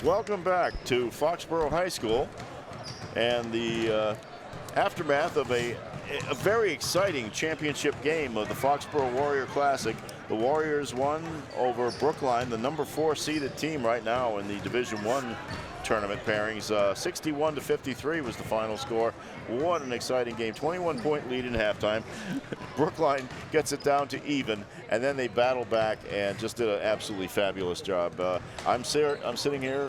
Welcome back to Foxboro High School and the aftermath of a very exciting championship game of the Foxboro Warrior Classic. The Warriors won over Brookline, the number 4 seeded team right now in the Division I tournament pairings. 61-53 was the final score. What an exciting game. 21-point lead in halftime. Brookline gets it down to even, and then they battle back and just did an absolutely fabulous job. I'm sitting here,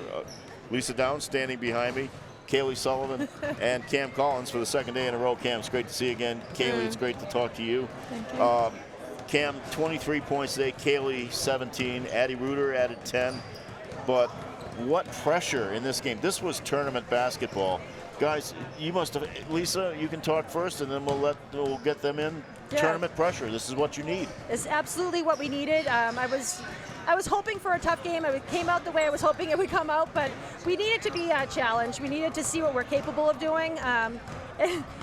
Lisa Downs standing behind me, Kaylee Sullivan and Cam Collins for the second day in a row. Cam, it's great to see you again. Kaylee, it's great to talk to you. Thank you. Cam, 23 points today. Kaylee, 17. Addie Reuter added 10. But what pressure in this game. This was tournament basketball. Guys, you must have, Lisa, you can talk first and then we'll get them in. Yeah. Tournament pressure, this is what you need. It's absolutely what we needed. I was hoping for a tough game. It came out the way I was hoping it would come out, but we needed to be challenged. We needed to see what we're capable of doing.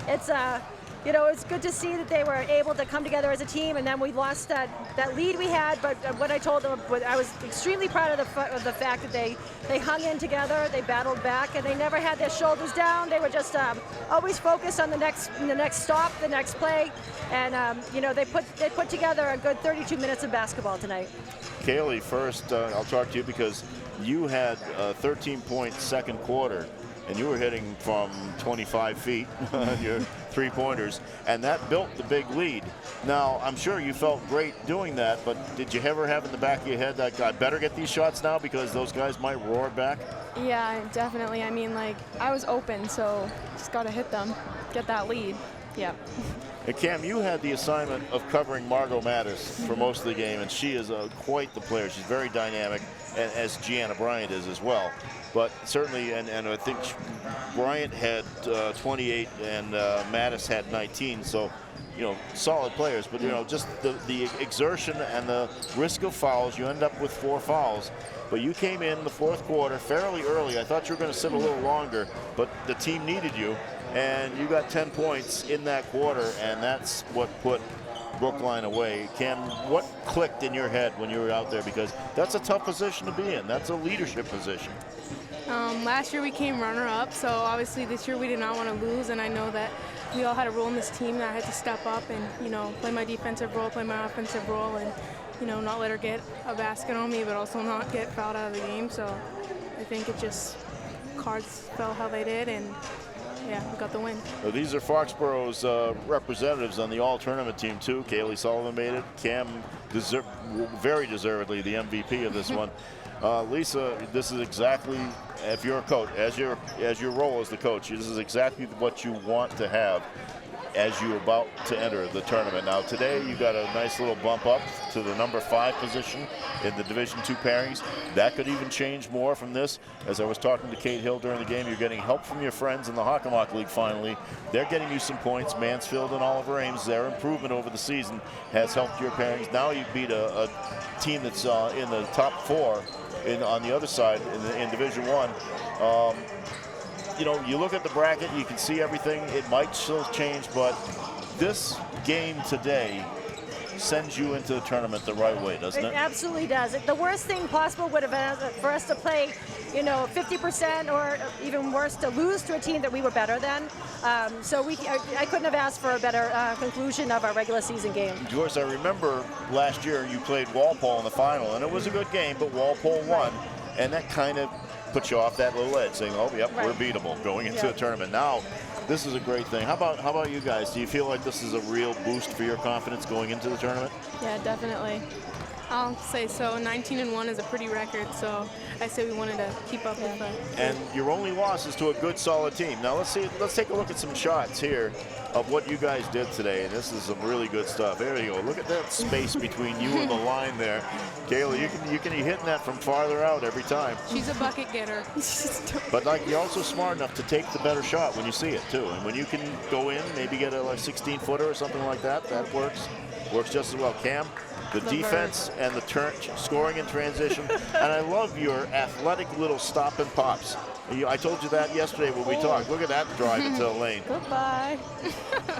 It's good to see that they were able to come together as a team, and then we lost that lead we had. But what I told them, I was extremely proud of the fact that they hung in together, they battled back, and they never had their shoulders down. They were just always focused on the next stop, the next play, and they put together a good 32 minutes of basketball tonight. Kaylee, first, I'll talk to you because you had a 13-point second quarter, and you were hitting from 25 feet on your three-pointers, and that built the big lead. Now, I'm sure you felt great doing that, but did you ever have in the back of your head that I better get these shots now because those guys might roar back? Yeah, definitely. I mean, I was open, so just got to hit them, get that lead. Yeah. And Cam, you had the assignment of covering Margot Mattis for most of the game, and she is quite the player. She's very dynamic, and as Gianna Bryant is as well. But certainly, and I think Bryant had 28 and Mattis had 19, so, solid players. But, just the exertion and the risk of fouls, you end up with 4 fouls. But you came in the fourth quarter fairly early. I thought you were going to sit a little longer, but the team needed you. And you got 10 points in that quarter, and that's what put Brookline away. Cam, what clicked in your head when you were out there? Because that's a tough position to be in. That's a leadership position. Last year we came runner-up, so obviously this year we did not want to lose, and I know that we all had a role in this team that I had to step up and, play my defensive role, play my offensive role, and, not let her get a basket on me, but also not get fouled out of the game. So I think it just, cards fell how they did, and yeah, we got the win. Well, these are Foxboro's representatives on the all-tournament team, too. Kaylee Sullivan made it. Cam, very deservedly, the MVP of this one. Lisa, this is exactly, if you're a coach, as your role as the coach, this is exactly what you want to have as you're about to enter the tournament. Now, today you got a nice little bump up to the number 5 position in the Division II pairings. That could even change more from this. As I was talking to Kate Hill during the game, you're getting help from your friends in the Hockomock League finally. They're getting you some points. Mansfield and Oliver Ames, their improvement over the season has helped your pairings. Now you beat a team that's in the top 4 on the other side in Division I. You look at the bracket, you can see everything. It might still change, but this game today sends you into the tournament the right way, doesn't it? It absolutely does. The worst thing possible would have been for us to play, 50% or even worse, to lose to a team that we were better than. So I couldn't have asked for a better conclusion of our regular season game. George, I remember last year you played Walpole in the final, and it was a good game, but Walpole won, and that kind of put you off that little edge, saying, "Oh, yep, we're beatable going into a tournament." Now, this is a great thing. How about you guys? Do you feel like this is a real boost for your confidence going into the tournament? Yeah, definitely. I'll say so. 19-1 is a pretty record, so I say we wanted to keep up with that. And your only loss is to a good, solid team. Now let's take a look at some shots here of what you guys did today. And this is some really good stuff. There you go. Look at that space between you and the line there. Kayla, you can be hitting that from farther out every time. She's a bucket getter. But you're also smart enough to take the better shot when you see it too. And when you can go in, maybe get a 16-footer or something like that, that works just as well. Cam, the defense and the scoring in transition. And I love your athletic little stop and pops. I told you that yesterday when we talked. Look at that drive into the lane. Goodbye.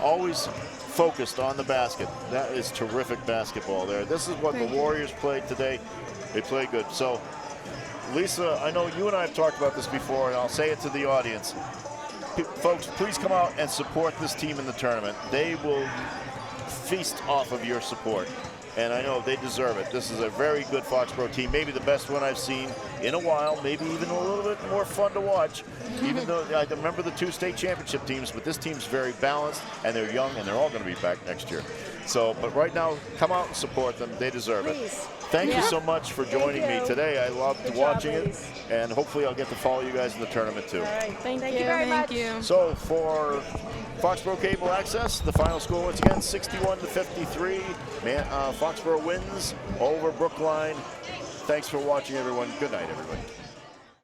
Always focused on the basket. That is terrific basketball there. This is what the Warriors played today. They played good. So Lisa, I know you and I have talked about this before, and I'll say it to the audience. Folks, please come out and support this team in the tournament. They will feast off of your support, and I know they deserve it. This is a very good Foxboro team, maybe the best one I've seen in a while, maybe even a little bit more fun to watch, even though I remember the 2 state championship teams, but this team's very balanced, and they're young, and they're all going to be back next year. So, but right now, come out and support them. They deserve it. Thank you so much for joining me today. I loved watching it, and hopefully I'll get to follow you guys in the tournament too. All right. Thank you very much. So for Foxboro Cable Access, the final score once again, 61-53. Foxboro wins over Brookline. Thanks for watching, everyone. Good night, everybody.